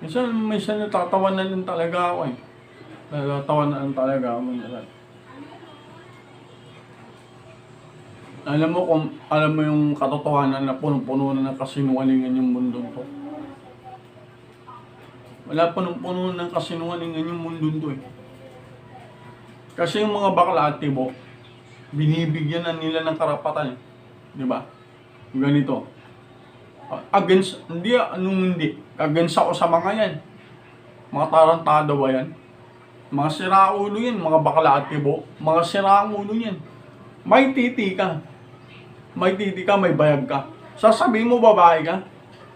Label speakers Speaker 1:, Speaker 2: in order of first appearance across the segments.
Speaker 1: Minsan natatawanan lang talaga ako eh. Natatawanan lang talaga ako. Alam mo yung katotohanan na punong-puno na ng kasinungalingan yung mundo to. Wala punong-puno ng kasinungalingan yung mundo to eh. Kasi yung mga bakla at tibo, binibigyan na nila ng karapatan eh. Di ba? Ganito. Against ako sa mga yan. Mga tarantado ba yan? Mga siraulo yan, mga bakla at tibo. Mga siraulo yan. May titi ka. May titi ka, may bayag ka. Sasabihin mo babae ka?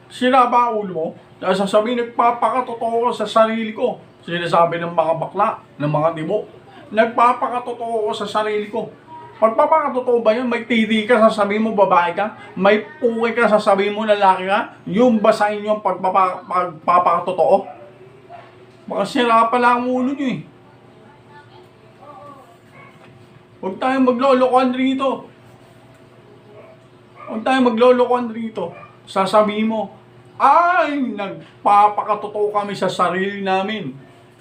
Speaker 1: Sira ba ulo mo? Sasabihin, nagpapakatotoo ka sa sarili ko. Sinasabi ng mga bakla, ng mga tibo. Nagpapakatotoo ko sa sarili ko. Pagpapakatotoo ba yun? May titi ka, sasabihin mo babae ka? May puke ka, sasabihin mo lalaki ka? Yung ba sa inyo ang pagpapakatotoo? Baka sira pala ang ulo nyo eh. Huwag tayong maglolokohan rito. Huwag tayong maglolokohan rito. Sasabihin mo, ay, nagpapakatotoo kami sa sarili namin.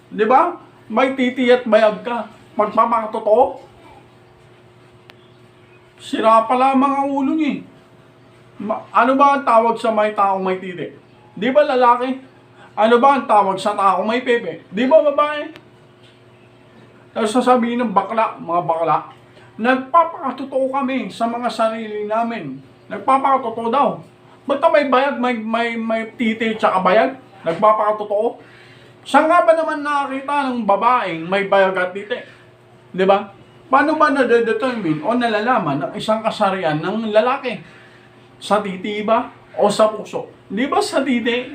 Speaker 1: Di ba? May titi at bayag ka. Magpapakatotoo? Sira pala mga ulo niyo eh. Ano ba ang tawag sa may taong may titi? Di ba lalaki? Ano ba ang tawag sa taong may pepe? Di ba babae? Tapos sasabihin ng bakla, mga bakla, nagpapakatotoo kami sa mga sarili namin. Nagpapakatotoo daw. Ba't may bayag, may titi tsaka bayag? Nagpapakatotoo? Saan nga ba naman nakakita ng babaeng may bayag at titi? Di ba? Paano ba nade-determine o nalalaman ang isang kasarian ng lalaki? Sa titi ba? O sa puso? Di ba sa titi?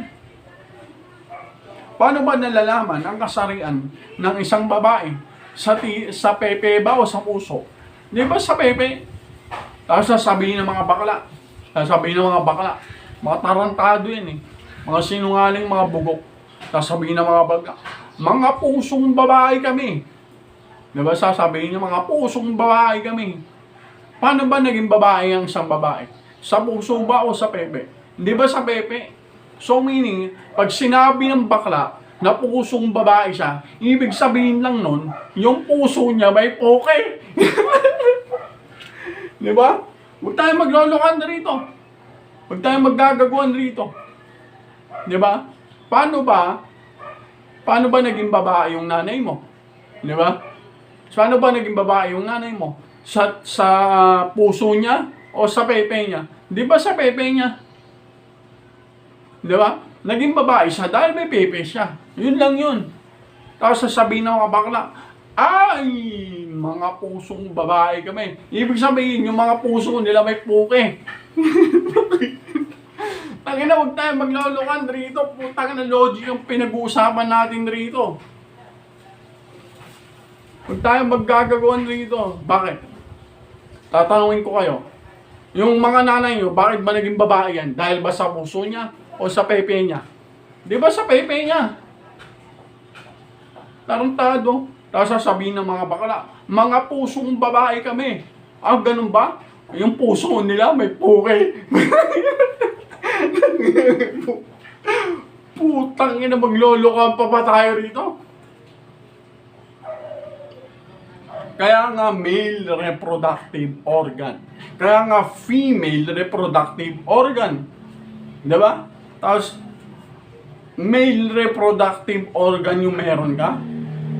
Speaker 1: Paano ba nalalaman ang kasarian ng isang babae? Sa pepe ba o sa puso? Di ba sa pepe? Tapos sasabihin ng mga bakla. Mga tarantado yan eh. Mga sinungaling, mga bugok. Sasabihin ng mga bakla, mga pusong babae kami. Diba sasabihin niyo, mga pusong babae kami. Paano ba naging babae ang isang babae? Sa puso ba o sa pepe? Di ba sa pepe? So meaning, pag sinabi ng bakla na pusong babae siya, ibig sabihin lang nun, yung puso niya may poke. Di ba? Huwag tayong maglolokohan rito. Huwag tayong maggagaguhan rito. Di ba? Paano ba naging babae yung nanay mo? Di ba? Paano ba naging babae yung nanay mo? Sa puso niya o sa pepe niya? Di ba sa pepe niya? Di ba? Naging babae siya dahil may pepe siya. Yun lang yun. Tapos sasabihin ng mga bakla, ay, mga pusong babae kami. Ibig sabihin, yung mga puso nila may puke. Tangina, huwag tayo maglolokohan rito. Putang na logic yung pinag-uusapan natin rito. Huwag tayo maggagaguhan rito. Bakit? Tatanungin ko kayo. Yung mga nanay nyo, bakit ba naging babae yan? Dahil ba sa puso niya o sa pepe niya? Di ba sa pepe niya? Tarantado. Tapos sasabihin ng mga bakla, mga pusong babae kami. Ah, ganun ba? Yung puso nila may puke. Putang ina, maglolokohan pa ba tayo rito? Kaya nga male reproductive organ. Kaya nga female reproductive organ. Diba? Tapos, male reproductive organ yung meron ka.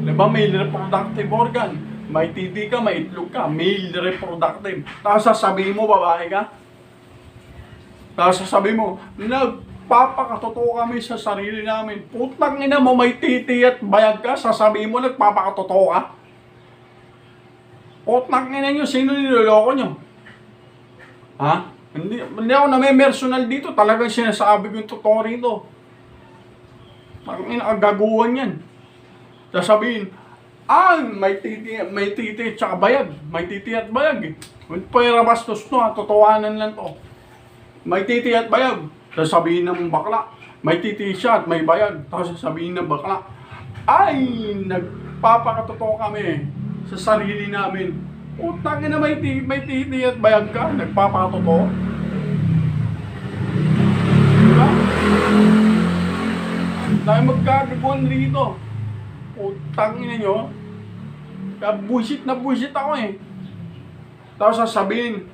Speaker 1: Diba? Male reproductive organ. May titi ka, may itlog ka. Male reproductive. Tapos sasabihin mo, babae ka. Tapos sasabihin mo, nagpapakatotoo kami sa sarili namin. Putang ina mo, may titi at bayag ka. Sasabihin mo, nagpapakatotoo ka. Putang ina nyo, sino niloloko nyo? Ha? Hindi ako name-personal dito. Talagang sinasabi ko yung totoo rito. Ang inagaguhan yan. Sasabihin, may titi at saka bayag. May titi at bayag eh. Pwera bastos to ha, totohanan lang to. May titi at bayag. Sasabihin ng bakla, may titi siya at may bayag. Tapos sasabihin ng bakla, ay, nagpapakatotoo kami sa sarili namin. Utang na may titi at bayag ka, nagpapakatotoo. Diba? Tayo Tayo magkagaguan rito. Putang ina nyo. Kaya bullshit na bullshit ako eh. Tapos sasabihin,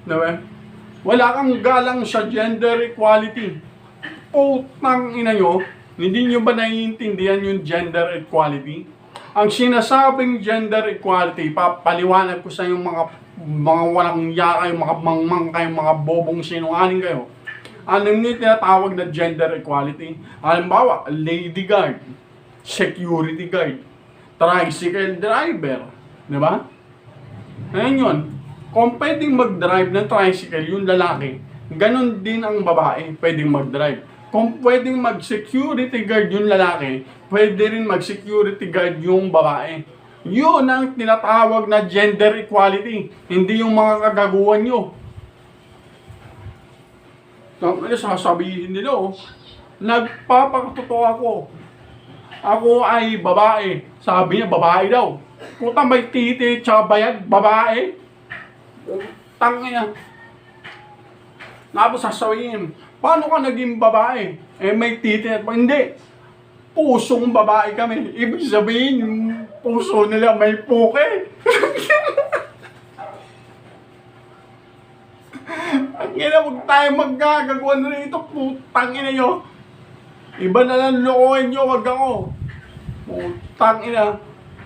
Speaker 1: diba? Wala kang galang sa gender equality. Putang ina nyo, hindi nyo ba naiintindihan yung gender equality? Ang sinasabing gender equality, papaliwanag ko sa yung mga walang iya kayo, mga mangmang kayo, mga bobong sinungaling kayo. Ano yung tinatawag na gender equality? Halimbawa, lady guard, security guard, tricycle driver, di ba? Ngayon yun, kung pwedeng mag-drive ng tricycle yung lalaki, ganun din ang babae pwedeng mag-drive. Kung pwedeng mag-security guard yung lalaki, pwede rin mag-security guard yung babae. Yun ang tinatawag na gender equality, hindi yung mga kagaguhan nyo. Ano sasabihin nila, oh, nagpapakatotoo ako. Ako ay babae. Sabi niya, babae daw. Puta, may titi, tsaka bayad, babae. Tangina. Tapos sasabihin, paano ka naging babae? Eh, may titi at hindi. Pusong babae kami. Ibig sabihin, yung puso nila may puke. Ang ina, huwag tayo maggagaguan rito. Putang ina nyo. Iba na lang lokohin nyo, wag ako. Putang ina.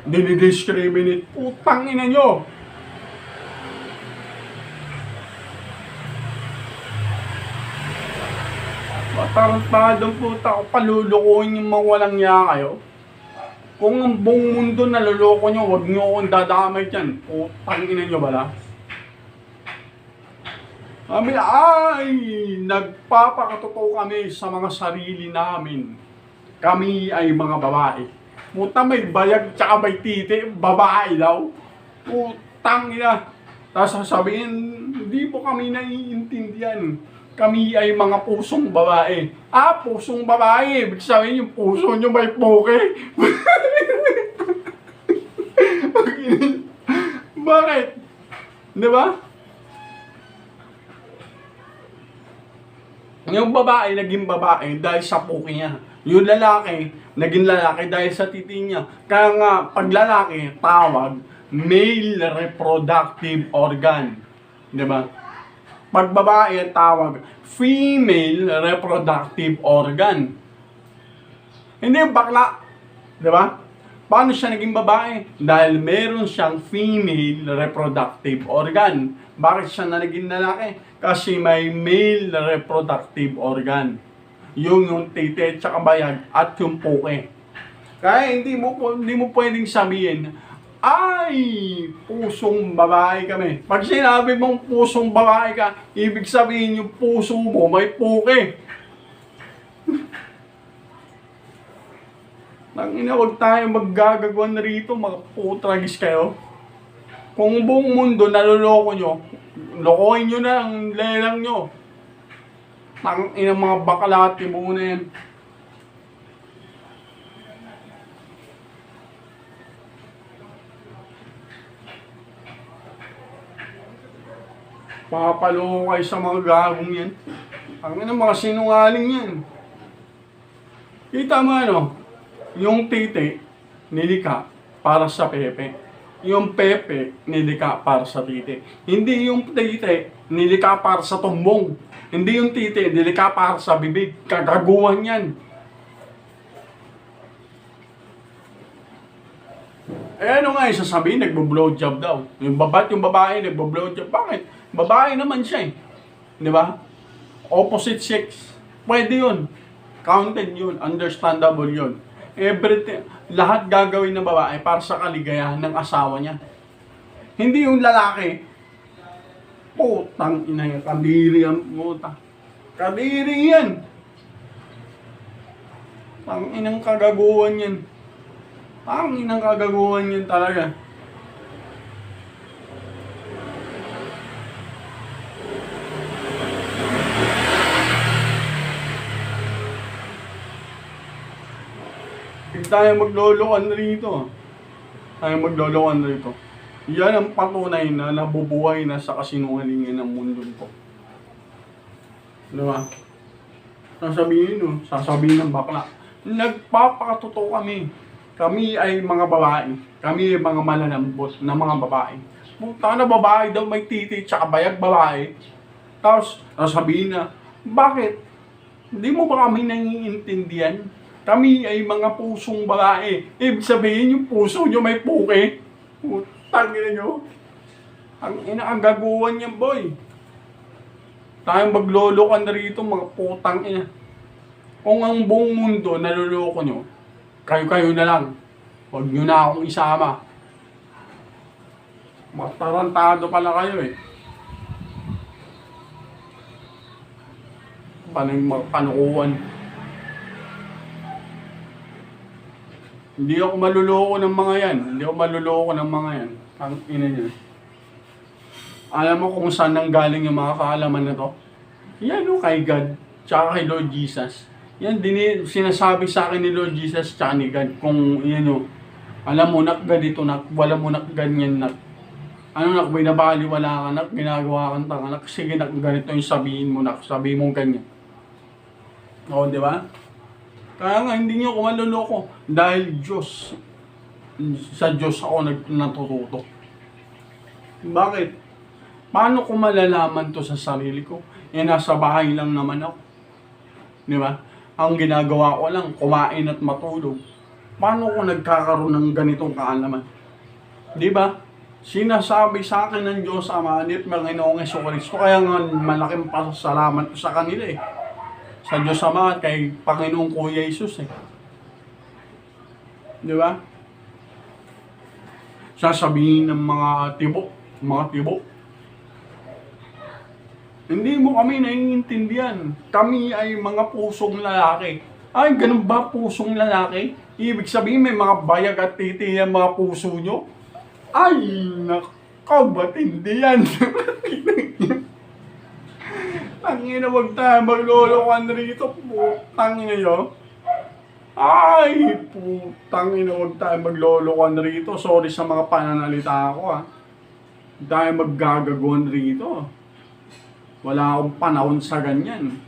Speaker 1: Dinidiscriminate. Putang ina nyo. Matarantadong puta ko, palulukuhin yung mga walang niya kayo. Kung ang buong mundo naluloko nyo, huwag nyo akong dadamay dyan. Putang ina nyo bala. Kami ay nagpapakatotoo kami sa mga sarili namin. Kami ay mga babae. Puta, may bayag tsaka may titi, babae daw. Putang ina. Tapos sasabihin, hindi po kami naiintindihan. Kami ay mga pusong babae. Ah, pusong babae. Ibig sabihin yung puso nyo may puke. Bakit? Diba? Yung babae, naging babae dahil sa puke niya. Yung lalaki, naging lalaki dahil sa titi niya. Kaya nga, pag lalaki, tawag, male reproductive organ. Diba? Pag babae, tawag, female reproductive organ. Hindi yung bakla. Diba? Paano siya naging babae? Dahil meron siyang female reproductive organ. Bakit siya na naging lalaki? Kasi may male reproductive organ. Yung titi, tsaka bayag, at yung puke. Kaya hindi mo pwedeng sabihin, ay, pusong babae kami. Pag sinabi mong pusong babae ka, ibig sabihin yung puso mo may puke. Nangina, huwag tayo maggagagawan rito, mga putragis kayo. Kung buong mundo naloloko nyo, lokohin nyo na ang lelang nyo. Tangina, mga bakalati muna yan. Papaloko kayo sa mga gagong yan. Tangina, mga sinungaling yan. Kita mo ano? Yung titi, nilika para sa pepe. Yung pepe, nilika para sa titi. Hindi yung titi, nilika para sa tumbong. Hindi yung titi, nilika para sa bibig. Kagaguhan yan. Eh ano nga yung sasabihin, nagbo-blowjob daw. Yung babae, nagbo-blowjob. Bakit? Babae naman siya eh. Di ba? Opposite sex. Pwede yun. Counted yun. Understandable yun. Everything, lahat gagawin ng babae para sa kaligayahan ng asawa niya. Hindi yung lalaki. Putang ina yan. Kadiri yan. Puta. Kadiri yan. Ang inang kagaguhan yan. Ang inang kagaguhan yan talaga. Hindi tayo maglolokohan rito. Tayo maglolokohan rito. Yan ang patunay na nabubuhay na sa kasinungalingan ng mundo ko. Diba? Sasabihin ng bakla. Nagpapakatotoo kami. Kami ay mga babae. Kami ay mga malalambot na mga babae. Puta na babae daw may titi tsaka bayag babae. Tapos sabihin na, bakit? Hindi mo ba kami naiintindihan? Kami ay mga pusong babae. Ibig sabihin yung puso nyo may puke. Putang ina nyo. Ang gaguhan niyan boy. Tayong maglolokan na rito mga putang ina. Kung ang buong mundo naloloko nyo, kayo-kayo na lang. Huwag nyo na akong isama. Matarantado pala kayo eh. Paano yung mga kanukuhan? Hindi ako maluloko ng mga yan. Hindi ako maluloko ng mga yan. Ang ina nyo. Alam mo kung saan nang galing yung mga kaalaman na to? Yan o kay God. Tsaka kay Lord Jesus. Yan din sinasabi sa akin ni Lord Jesus tsaka ni God. Kung yan o. Alam mo nak ganito nak. Wala mo nak ganyan nak. Ano nak binabali wala ka nak. Ginagawa kang tanga nak. Sige nak ganito yung sabihin mo nak. Sabihin mo ganyan. Oo di ba? Kaya nga, hindi niyo ako maluloko. Dahil Diyos, sa Diyos ako natututo. Bakit? Paano ko malalaman to sa sarili ko? Nasa bahay lang naman ako. Di ba? Ang ginagawa ko lang, kumain at matulog. Paano ko nagkakaroon ng ganitong kaalaman? Di ba? Sinasabi sa akin ng Diyos Ama at Panginoong Jesucristo. Kaya nga, malaking pasasalamat ko sa kanila eh. Sa Diyos Ama at kay Panginoong Kuya Jesus eh. Di ba? Sasabihin ng mga tibo. Hindi mo kami naiintindihan. Kami ay mga pusong lalaki. Ay, ganun ba pusong lalaki? Ibig sabihin may mga bayag at titi ang mga puso nyo? Ay, nakaw, ba't hindi yan? Tangina, wag tayo maglolokan rito. Putangina nyo. Ay, putangina, wag tayo maglolokan rito. Sorry sa mga pananalita ko ha. Hindi tayo maggagaguhan rito. Wala akong panahon sa ganyan.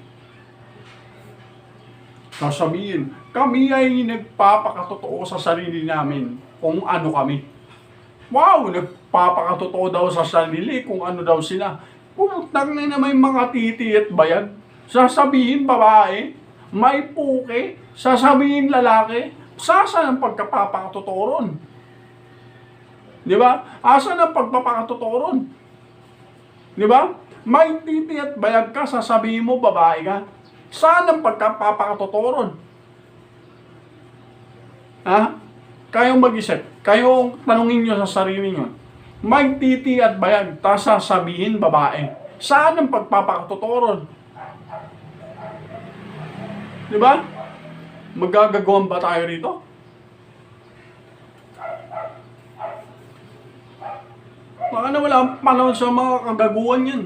Speaker 1: Sasabihin, kami ay nagpapakatotoo sa sarili namin kung ano kami. Wow, nagpapakatotoo daw sa sarili kung ano daw sila. Putang na may mga titi at bayag. Sasabihin babae, may puke, sasabihin lalaki, saan ang pagkapapakatotoo ron? Di ba? Asan ang pagpapakatotoo ron? Di ba? May titi at bayag ka, sasabihin mo babae ka. Saan ang pagkapapakatotoo ron? Ha? Kayong mag-isip, kayong tanungin nyo sa sarili nyo. May titi at bayag, tas sasabihin babae. Saan ang pagpapakatotoo ron? Di ba? Magagagawan ba tayo rito? Baka na wala akong panahon sa mga kagaguhan yan.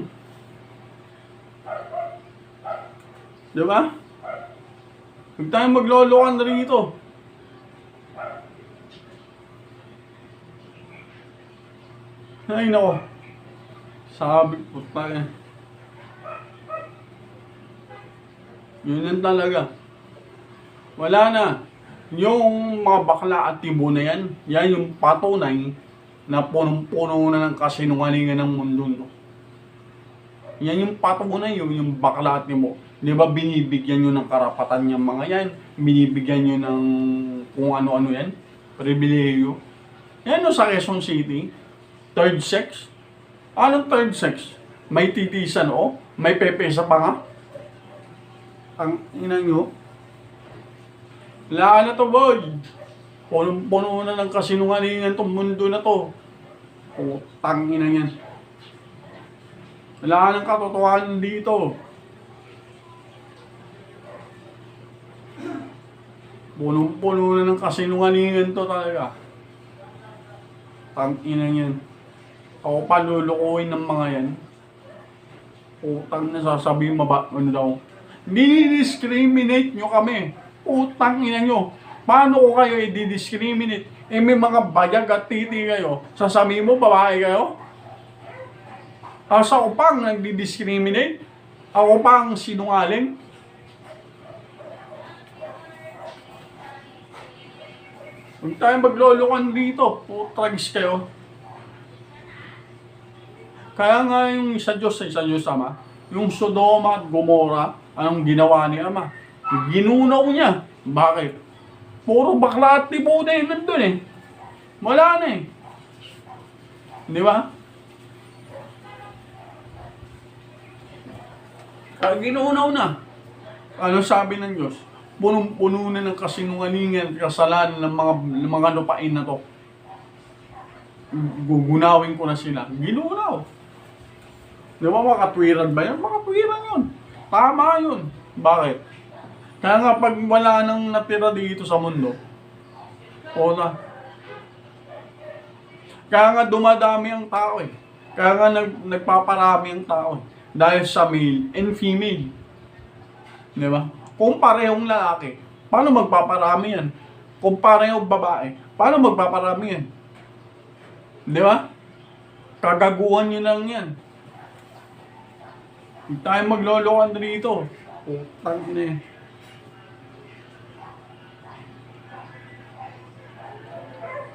Speaker 1: Di ba? Huwag tayong maglolokan rito. Ay nako. Sabi ko tayo. Yun lang talaga. Wala na. Yung mga bakla at tibo na yan, yan yung patunay na punong-puno na ng kasinungalingan ng mundo. No? Yan yung patunay, yung bakla at tibo. Di ba binibigyan nyo ng karapatan yung mga yan? Binibigyan nyo ng kung ano-ano yan? Pribileyo. Yan o sa Quezon City. Third sex? Anong third sex? May titisan o? May pepesa pa nga? Ang ina nyo? Wala na to boy. Punong-puno na ng kasinungalingan tong mundo na to. Putang ina yan. Wala nang katotohanan dito. Punong-puno na ng kasinungalingan to talaga. Tang ina yan. Ako pa lulukuhin ng mga yan. Utang na sasabihin ano daw. Di-discriminate nyo kami. Utang ina nyo. Paano ko kayo i-discriminate? Eh may mga bayag at titi kayo. Sasabihin mo babae kayo? Ako pang nagdi-discriminate? Ako pang sinungaling? Huwag tayong maglolokan dito. Putragis kayo. Kaya nga yung sa Diyos Ama, yung Sodoma at Gomora, anong ginawa ni Ama? Ginunaw niya. Bakit? Puro bakla at tibo na yun nandun eh. Wala na eh. Di ba? Kaya ginunaw na. Ano sabi ng Diyos? Punong-puno na ng kasinungalingan, kasalanan ng mga lupain na to. Gugunawin ko na sila. Ginunaw. Di ba makatwiran ba yan? Makatwiran yun. Tama yun. Bakit? Kaya nga pag wala nang natira dito sa mundo, o na. Kaya nga dumadami ang tao eh. Kaya nga nagpaparami ang tao eh. Dahil sa male and female. Di ba? Kung parehong lalaki, paano magpaparami yan? Kung parehong babae, paano magpaparami yan? Di ba? Kagaguhan nyo lang yan. Huwag tayong maglolokan dito. Putang ina eh.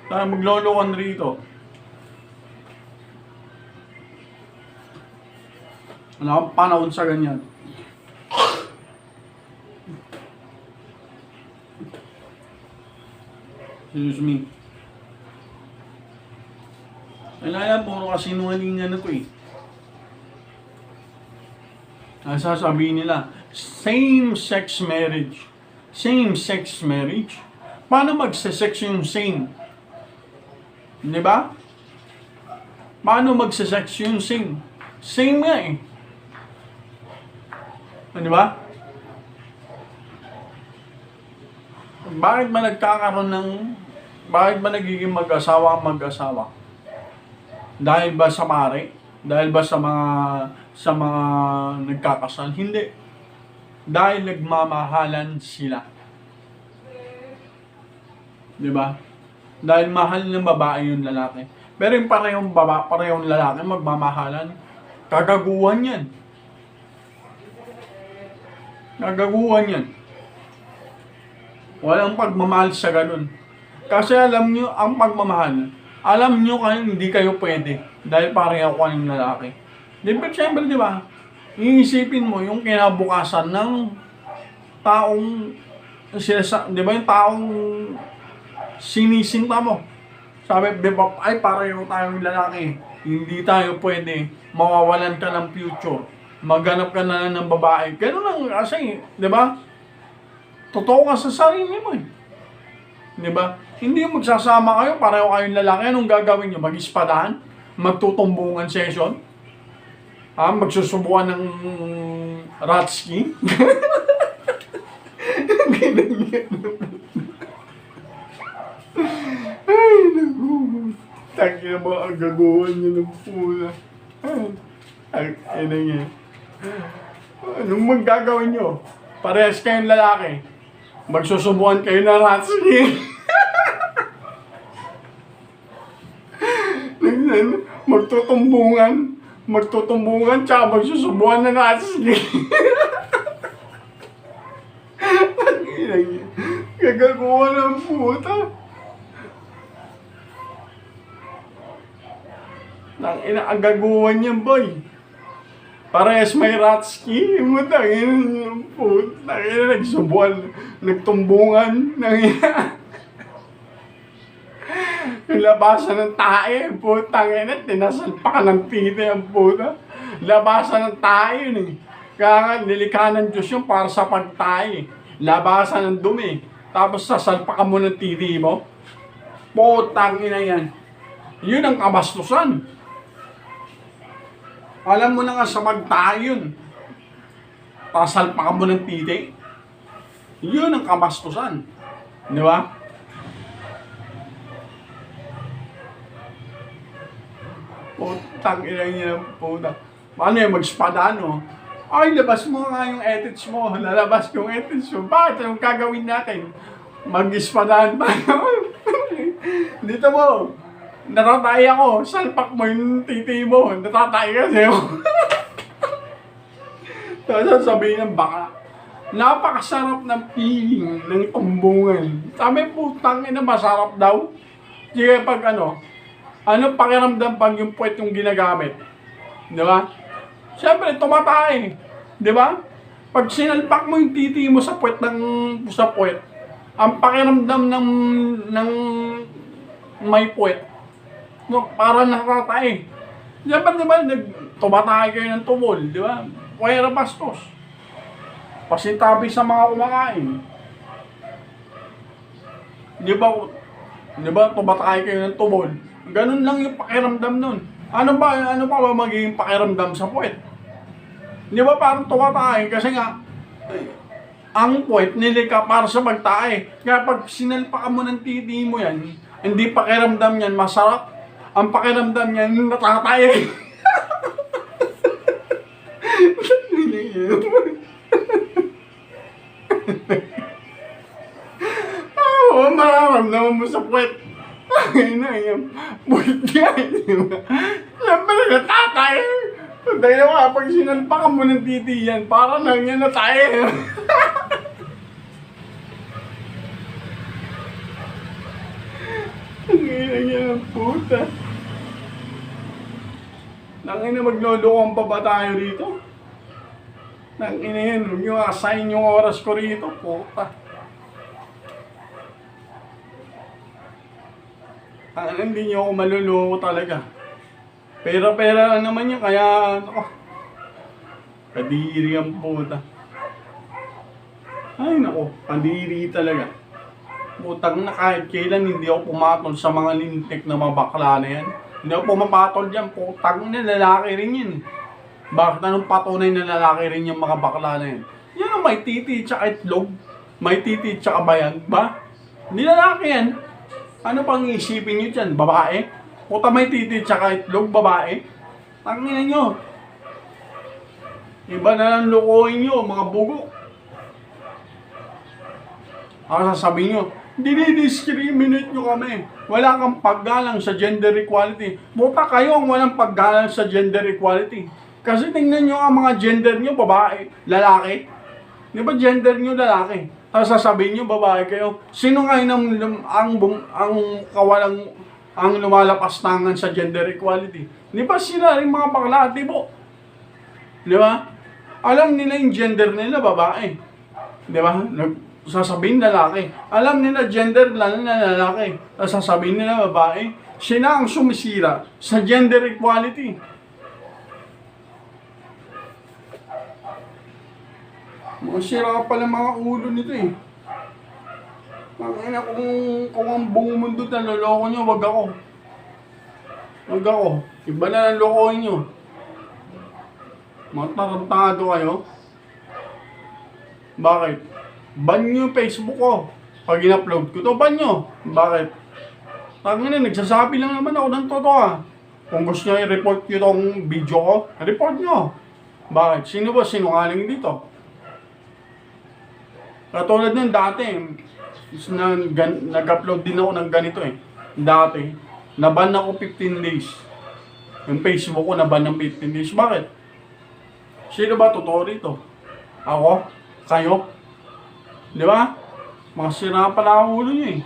Speaker 1: Tayo maglolokan rito. Wala akong panahon sa ganyan. Excuse me. Wala yan, puro kasinungalingan na to eh. Ang sasabihin nila, same-sex marriage. Same-sex marriage? Paano magse-sex yung same? Di ba? Paano magse-sex yung same? Same nga eh. Di ba? Bakit ba nagkakaroon ng... Bakit ba nagiging mag-asawa? Dahil ba sa pare? Dahil ba sa mga nagkakasal? Hindi. Dahil nagmamahalan sila. Di ba? Dahil mahal ng babae yung lalaki. Pero yung parehong lalaki magmamahalan, kagaguhan yan. Kagaguhan yan. Walang pagmamahal sa ganun. Kasi alam nyo, ang pagmamahal, alam nyo kayo hindi kayo pwede dahil pareho ka ng lalaki. Siyempre, di ba? Iisipin mo yung kinabukasan ng taong, di ba yung taong sinisinta mo. Sabi, di ba, ay pareho tayong lalaki. Hindi tayo pwede. Mawawalan ka ng future. Maghanap ka na ng babae. Ganun lang kasi, di ba? Totoo ka sa sarili mo eh. Di ba? Hindi magsasama kayo, pareho kayong lalaki. Anong gagawin nyo? Mag-ispadahan? Magtutumbungan session? Magsusubukan ng ratski? Ganyan. Ay, naku. Tangina mo, ang gagawa niya ng pula. Ay, na niya. Anong magagawin nyo? Parehas kayong lalaki. Magsusubukan kayo ng ratski. Magtutumbungan, tsaka magsusubukan ng ratski. Gagawa ng puta. Ang gagawan niya, boy. Parehas may ratski. Nagsubuan, nagtumbungan. Yung labasan ng tae, putang ina, tinasalpakan ng titi ang puta. Labasan ng tae yun eh. Kaya nga, nilikha ng Diyos yung para sa pagtae. Labasan ng dumi. Tapos sasalpakan mo ng titi mo. Putang ina yan. Yun ang kabastusan. Alam mo na nga sa pagtae yun. Sasalpakan mo ng titi. Yun ang kabastusan. Di ba? Putang ina niya, puta. Ano yung mag-spada, no? Ay, labas mo nga yung edits mo. Lalabas yung edits mo. Bakit? Anong gagawin natin? Mag-spadahan pa. Dito mo. Natatay ako. Salpak mo yung titi mo. Natatay kasi ako. Tapos sabihin ng baka. Napakasarap ng feeling ng tumbungan. Sabi, putang ina, masarap daw. Sige, pag ano pakiramdam pag yung puwet yung ginagamit? Di ba? Siyempre, tumatay. Di ba? Pag sinalpak mo yung titi mo sa puwet, ang pakiramdam ng may puwet, no, para nakatay. Siyempre, di ba, tumatay kayo ng tumol, di ba? Puwera bastos. Pasintabi sa mga kumakain. Di ba, tumatay kayo ng tumol. Ganun lang yung pakiramdam nun. Ano pa ba magiging pakiramdam sa puwet? Di ba parang tumatay? Kasi nga, ang puwet nilika para sa magtae. Kaya pag sinalpakan mo ng titi mo yan, hindi pakiramdam yan masarap. Ang pakiramdam yan, natatay. Oo, mararamdaman mo sa puwet. Ay na yan. Puwet niya, di ba? Siyempre, natatay. Dahil nga, pag sinalpakan mo ng titi yan, parang lang yan natay. Ang ina niya ng puta. Nangina, maglolokong pa ba tayo rito? Nangina yan, huwag nyo assign yung oras ko rito, puta. Hindi nyo ako maluloko talaga. Pera-pera lang naman yan, kaya kadiri ang puta. Ay nako, kadiri talaga. Putang na kahit kailan hindi ako pumatol sa mga lintik na mga bakla na yan. Hindi ako pumapatol dyan, putang na lalaki rin yan. Bakit anong patunay na lalaki rin yung mga bakla na yan? Yan ang may titi tsaka itlog, may titi tsaka bayag ba? Hindi lalaki yan. Ano pang isipin nyo dyan? Babae? Puta may titi tsaka itlog, babae? Tangina nyo. Iba na lang lukuhin nyo, mga bugo. Ang sasabihin nyo, dinidiscriminate nyo kami. Wala kang paggalang sa gender equality. Puta kayo ang walang paggalang sa gender equality. Kasi tingnan nyo ang mga gender nyo, babae, lalaki. Di ba gender nyo lalaki? Tapos sasabihin nyo, babae kayo. Sino ngayon ang lumalapas tangan sa gender equality? Di ba sila rin mga bakla, di ba? Di ba? Alam nila yung gender nila, babae. Di ba? Sasabihin lalaki. Alam nila gender lang na lalaki. Sasabihin nila babae. Sila ang sumisira sa gender equality. Mga sira pala mga ulo nito eh. Tangina, kung ang buong mundo naloloko nyo, wag ako. Wag ako. Iba na lang lokohin nyo. Mga tarantado kayo. Bakit? Ban nyo yung Facebook ko. Pag in-upload ko to, ban nyo. Bakit? Tangina, nagsasabi lang naman ako ng totoo ah. Kung gusto nyo i-report nyo tong video ko, report nyo. Bakit? Sino ba sinungaling dito? Katulad ng dati, nag-upload din ako ng ganito eh. Dati, naban ako 15 days. Yung Facebook ko naban ng 15 days. Bakit? Sino ba totoo rito? Ako? Kayo? Di ba? Mga sira pala ang ulo nyo eh.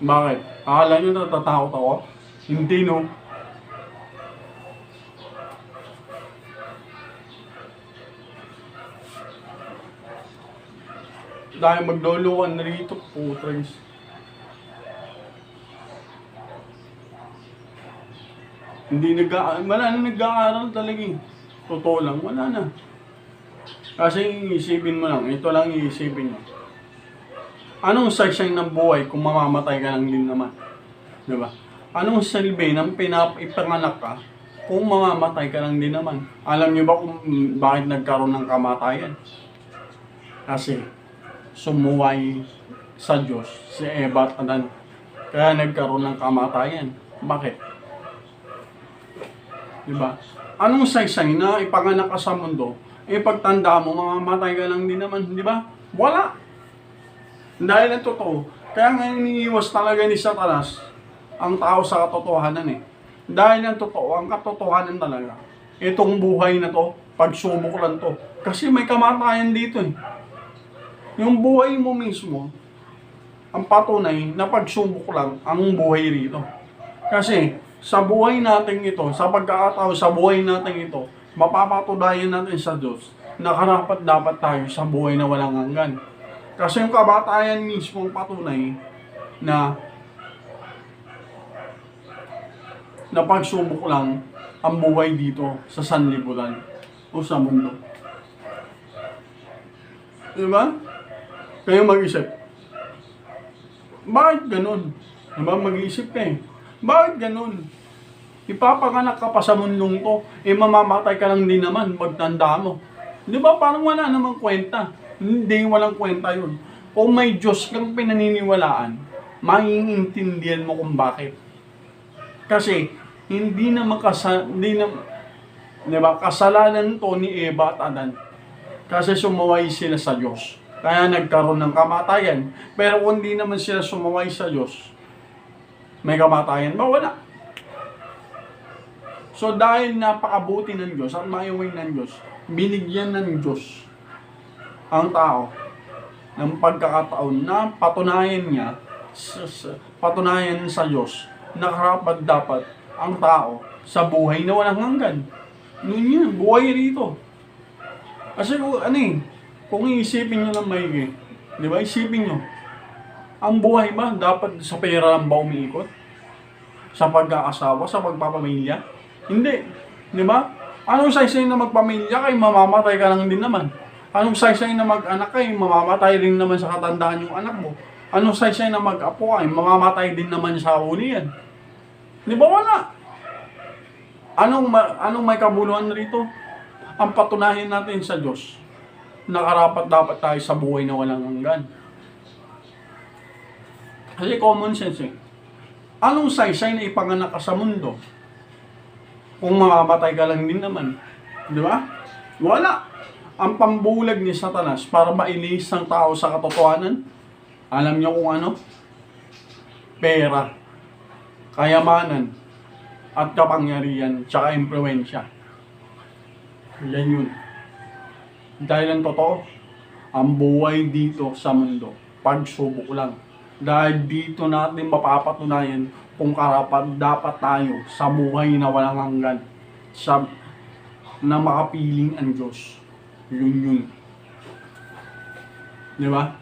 Speaker 1: Bakit? Akala nyo natatakot ako? Hindi no. Dahil maglulukan na rito, putrens. Wala na nag-aaral talaga eh. Totoo lang, wala na. Kasi iisipin mo lang, ito lang iisipin mo. Anong saysay ng buhay kung mamamatay ka lang din naman? Diba? Anong silbi ng ipanganak ka kung mamamatay ka lang din naman? Alam niyo ba kung bakit nagkaroon ng kamatayan? Kasi sumuway sa Diyos si Eva at Adan. Kaya nagkaroon ng kamatayan. Bakit? Diba? Anong saysay na ipanganak ka sa mundo, pagtanda mo, mamamatay ka lang din naman, di ba? Wala. Dahil ang totoo. Kaya nga iniiwas talaga ni Satanas ang tao sa katotohanan eh. Dahil ang totoo, ang katotohanan talaga. Itong buhay na to, pagsubok lang to. Kasi may kamatayan dito eh. Yung buhay mo mismo, ang patunay na pagsubok lang ang buhay rito. Kasi sa buhay natin ito, sa pagkakatao sa buhay natin ito, mapapatunayan natin sa Diyos na karapat dapat tayo sa buhay na walang hanggan. Kasi yung kamatayan mismo ang patunay na pagsubok lang ang buhay dito sa sanlibutan o sa mundo. Diba? Kayo mag-isip. Bakit ganun? Diba? Mag-iisip ka eh. Bakit ganun? Ipapanganak ka pa sa mundong to, mamamatay ka lang din naman, magtanda mo. Diba? Parang wala namang kwenta. Hindi, walang kwenta yun. Kung may Diyos kang pinaniniwalaan, maiintindihan mo kung bakit. Kasi, hindi na diba, kasalanan to ni Eva at Adan. Kasi sumaway sila sa Diyos. Kaya nagkaroon ng kamatayan. Pero kung di naman sila sumaway sa Diyos, may kamatayan ba? Wala. So dahil napakabuti ng Diyos, ang mayaway ng Diyos, binigyan ng Diyos ang tao ng pagkakataon na patunayan sa Diyos na karapat dapat ang tao sa buhay na walang hanggan. Yun yun, buhay rito. Kasi kung iisipin nyo ng maigi, di ba, isipin nyo, ang buhay ba dapat sa pera lang ba umiikot? Sa pag-aasawa, sa pagpapamilya? Hindi. Di ba? Anong saysay na magpamilya kayo, mamamatay ka lang din naman. Anong saysay na mag-anak kayo, mamamatay rin naman sa katandaan yung anak mo. Anong saysay na mag-apo kayo, mamamatay din naman sa huli yan. Di ba wala? Anong may kabuluhan rito? Ang patunayan natin sa Diyos na karapat dapat tayo sa buhay na walang hanggan. Kasi common sense eh. Anong saysay na ipanganak ka sa mundo kung mamamatay ka lang din naman? Di ba? Wala. Ang pambulag ni Satanas para mailis ang tao sa katotohanan, alam niyo kung ano? Pera, kayamanan, at kapangyarihan, tsaka impluwensya. Yan yun. Dahil ang totoo, ang buhay dito sa mundo, pagsubok lang. Dahil dito natin mapapatunayan kung karapat dapat tayo sa buhay na walang hanggan, na makapiling ang Diyos. Yun. Di ba?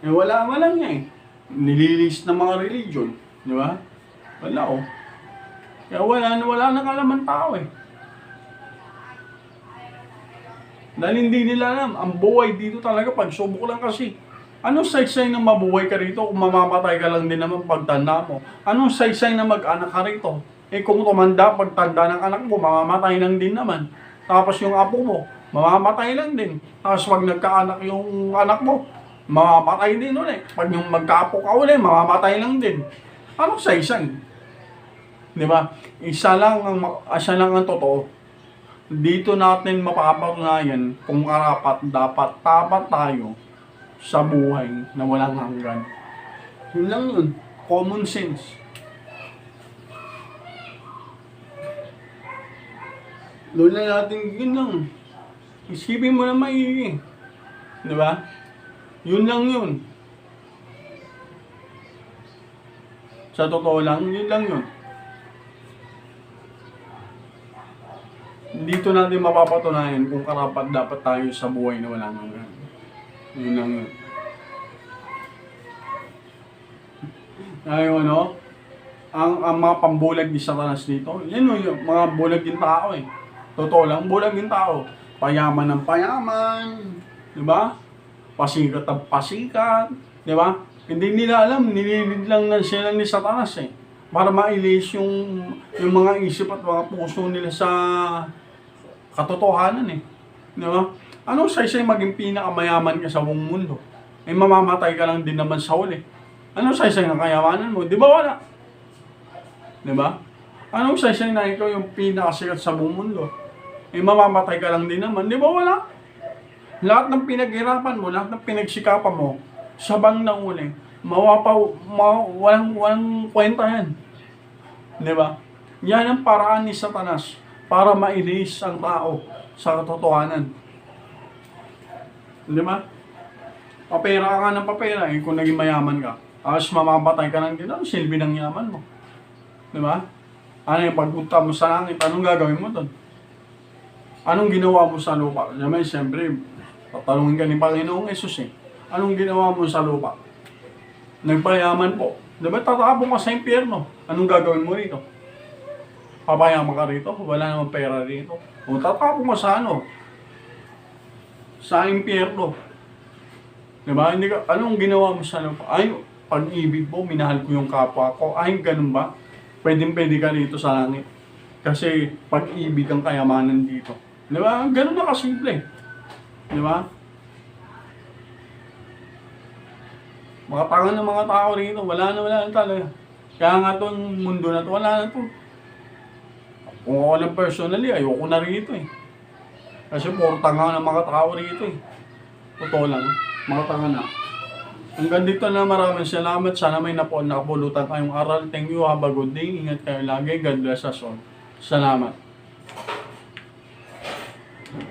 Speaker 1: Wala nga eh. Nililis ng mga religion. Di ba? Wala oh. Kaya wala na kalaman tao eh. Dahil hindi nila alam, ang buhay dito talaga pagsubok lang kasi. Anong saysay na mabuhay ka rito kung mamamatay ka lang din naman pagtanda mo? Anong saysay na mag-anak ka rito? Kung tumanda, pagtanda ng anak mo, mamamatay lang din naman. Tapos yung apo mo, mamamatay lang din. Tapos wag nagkaanak yung anak mo, mamamatay din ulit. Pag yung magkaapo ka ulit, mamamatay lang din. Anong saysay? Di ba? Isa lang ang totoo. Dito natin mapapatunayan kung karapat dapat tayo sa buhay na walang hanggan. Yun lang yun. Common sense. Lola natin yun lang. Isipin mo na maigi. Di ba? Yun lang yun. Sa totoo lang, yun lang yun. Dito natin mapapatunayan kung karapat dapat tayo sa buhay na walang hanggan. Yun lang yun. Ayaw ang mga pambulag ni Satanas dito, yan yung mga bulag din tao eh. Totoo lang, bulag din tao. Payaman ng payaman, di ba? Pasikat ng pasikat, di ba? Hindi nila alam, nililid lang sila ni Satanas eh. Para mailis yung mga isip at mga puso nila sa katotohanan eh. Di ba? Anong saysay maging pinakamayaman ka sa buong mundo? Mamamatay ka lang din naman sa huli. Anong saysay ng kayamanan mo? Di ba wala? Di ba? Anong saysay na ikaw yung pinakasikat sa buong mundo? Mamamatay ka lang din naman. Di ba wala? Lahat ng pinaghirapan mo, lahat ng pinagsikapan mo, sabang na uli, walang kwenta yan. Di ba? Yan ang paraan ni Satanas para mailis ang tao sa katotohanan. Di ba? Papera ka nga ng papera eh, kung naging mayaman ka. Tapos mamamatay ka ng gano'n, silbi ng yaman mo. Di ba? Ano yung pagpunta mo sa langit, anong gagawin mo doon? Anong ginawa mo sa lupa? Naman, siyempre, tatanungin ka ni Panginoong Jesus eh. Anong ginawa mo sa lupa? Nagpayaman po. Diba tatapon ka sa impyerno? Anong gagawin mo rito? Papayaman ka rito? Wala namang pera rito. O tatapon ka sa ano? Sa impyerno. Diba? Hindi ka, anong ginawa mo sa lupa? Ay, pag-ibig mo, minahal ko yung kapwa ko. Ay, ganun ba? Pwedeng-pwede ka rito sa langit. Kasi pag-ibig ang kayamanan dito. Di ba? Ganun na kasimple. Di ba? Mga tangan ng mga tao rito, wala na talaga. Kaya nga itong mundo na to, wala na to. Kung ako lang personally, ayoko na rito eh. Kasi puro tanga ng mga tao rito eh. Totoo lang, mga tanga na. Hanggang dito na, maraming salamat. Sana may nakapulutan kayong aral. Thank you, have a good day. Ingat kayo lagi. God bless us all. Salamat.